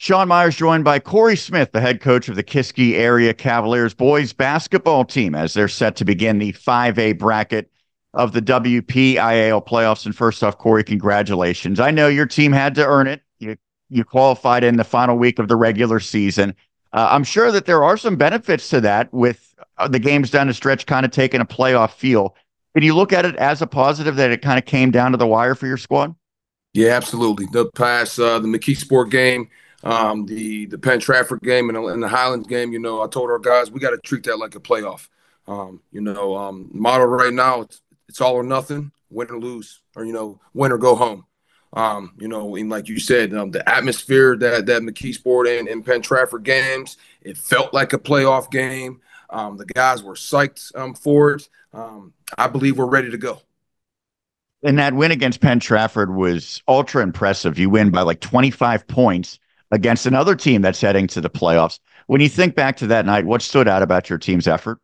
Sean Meyers joined by Corey Smith, the head coach of the Kiski Area Cavaliers boys basketball team, as they're set to begin the 5A bracket of the WPIAL playoffs. And first off, Corey, congratulations. I know your team had to earn it. You qualified in the final week of the regular season. I'm sure that there are some benefits to that with the games down the stretch kind of taking a playoff feel. Can you look at it as a positive that it kind of came down to the wire for your squad? Yeah, absolutely. The past the McKeesport game, the Penn Trafford game, and the Highlands game. I told our guys we got to treat that like a playoff. Motto right now it's all or nothing, win or lose, or win or go home. And like you said, the atmosphere that McKeesport and Penn Trafford games, it felt like a playoff game. The guys were psyched for it. I believe we're ready to go. And that win against Penn Trafford was ultra impressive. You win by like 25 points against another team that's heading to the playoffs. When you think back to that night, what stood out about your team's effort?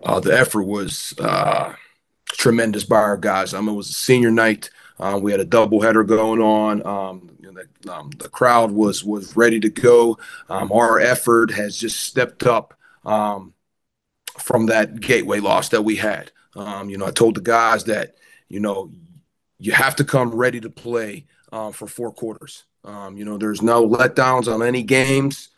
The effort was tremendous by our guys. It was a senior night. We had a doubleheader going on. The crowd was ready to go. Our effort has just stepped up from that gateway loss that we had. I told the guys that you have to come ready to play for 4 quarters. There's no letdowns on any games.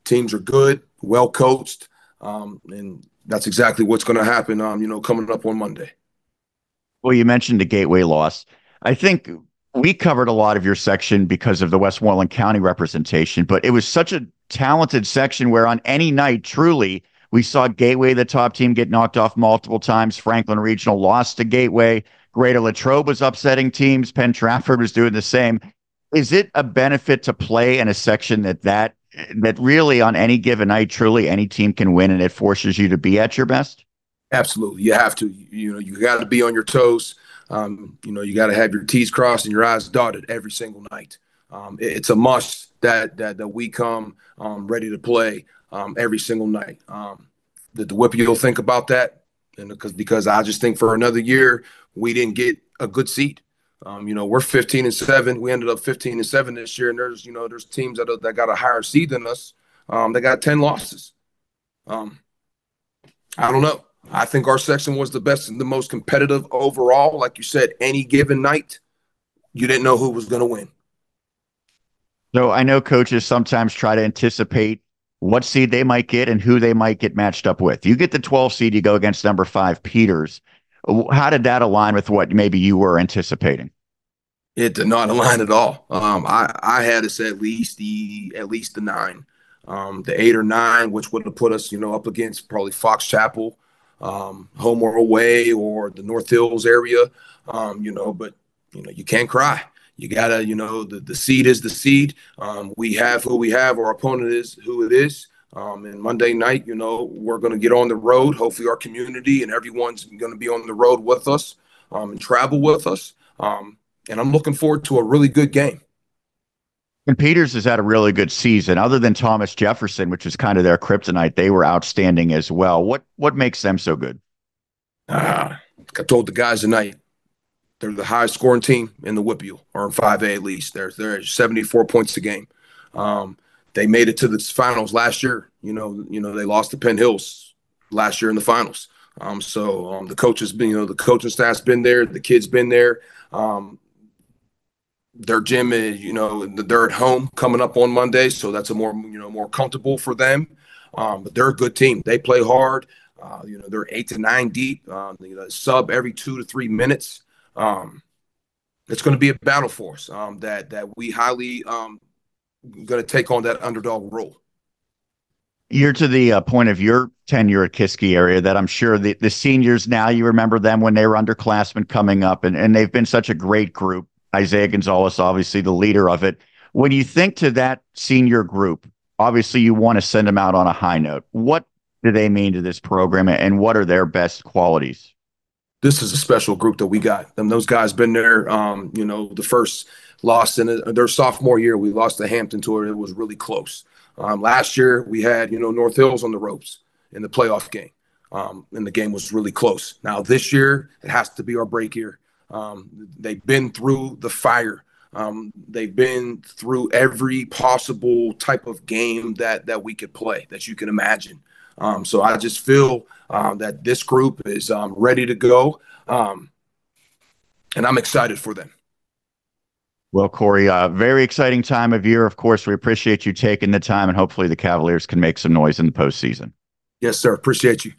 Teams are good, well coached, and that's exactly what's going to happen. Coming up on Monday. Well, you mentioned the gateway loss. I think we covered a lot of your section because of the Westmoreland County representation, but it was such a talented section where on any night, truly, we saw Gateway, the top team, get knocked off multiple times. Franklin Regional lost to Gateway. Greater Latrobe was upsetting teams. Penn Trafford was doing the same. Is it a benefit to play in a section that really on any given night, truly any team can win and it forces you to be at your best? Absolutely. You have to. You got to be on your toes. You got to have your T's crossed and your I's dotted every single night. It's a must that we come ready to play every single night. Did the WPIAL think about that? And because I just think for another year we didn't get a good seed. We're 15-7. We ended up 15-7 this year, and there's teams that got a higher seed than us. They got 10 losses. I don't know. I think our section was the best and the most competitive overall. Like you said, any given night, you didn't know who was going to win. So I know coaches sometimes try to anticipate what seed they might get and who they might get matched up with. You get the 12 seed, you go against number 5 Peters. How did that align with what maybe you were anticipating? It did not align at all. I had us at least the 9, the 8 or 9, which would have put us, up against probably Fox Chapel, home or away, or the North Hills area. But you can't cry. You gotta, the seed is the seed. We have who we have. Our opponent is who it is. And Monday night, we're going to get on the road. Hopefully our community and everyone's going to be on the road with us and travel with us. And I'm looking forward to a really good game. And Peters has had a really good season. Other than Thomas Jefferson, which is kind of their kryptonite, they were outstanding as well. What makes them so good? I told the guys tonight, they're the highest scoring team in the WPIAL, or in 5A at least. They're 74 points a game. They made it to the finals last year. They lost to Penn Hills last year in the finals. The coaches, the coaching staff's been there. The kids been there. Their gym is, they're at home coming up on Monday, so that's a more comfortable for them. But they're a good team. They play hard. They're 8 to 9 deep. Sub every 2 to 3 minutes. It's going to be a battle for us. That we highly going to take on that underdog role. You're to the point of your tenure at Kiski Area that I'm sure the seniors now, you remember them when they were underclassmen coming up, and they've been such a great group. Isaiah Gonzalez, obviously the leader of it. When you think to that senior group, obviously you want to send them out on a high note. What do they mean to this program, and what are their best qualities? This is a special group that we got. Those guys been there. The first loss in their sophomore year, we lost to Hampton to it. It was really close. Last year, we had, North Hills on the ropes in the playoff game, and the game was really close. Now, this year, it has to be our break year. They've been through the fire They've been through every possible type of game that we could play, that you can imagine. So I just feel that this group is ready to go, and I'm excited for them. Well, Corey, very exciting time of year. Of course, we appreciate you taking the time, and hopefully the Cavaliers can make some noise in the postseason. Yes, sir. Appreciate you.